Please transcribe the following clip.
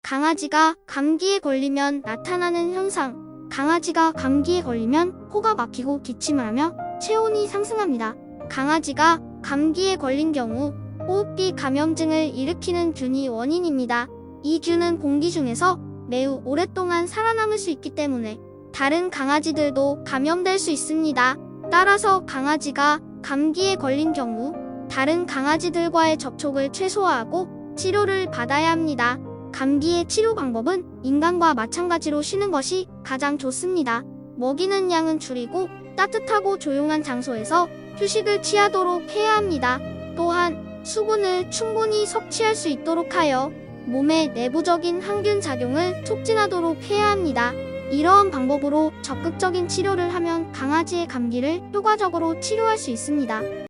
강아지가 감기에 걸리면 나타나는 현상. 강아지가 감기에 걸리면 코가 막히고 기침을 하며 체온이 상승합니다. 강아지가 감기에 걸린 경우 호흡기 감염증을 일으키는 균이 원인입니다. 이 균은 공기 중에서 매우 오랫동안 살아남을 수 있기 때문에 다른 강아지들도 감염될 수 있습니다. 따라서 강아지가 감기에 걸린 경우 다른 강아지들과의 접촉을 최소화하고 치료를 받아야 합니다. 감기의 치료 방법은 인간과 마찬가지로 쉬는 것이 가장 좋습니다. 먹이는 양은 줄이고 따뜻하고 조용한 장소에서 휴식을 취하도록 해야 합니다. 또한 수분을 충분히 섭취할 수 있도록 하여 몸의 내부적인 항균 작용을 촉진하도록 해야 합니다. 이러한 방법으로 적극적인 치료를 하면 강아지의 감기를 효과적으로 치료할 수 있습니다.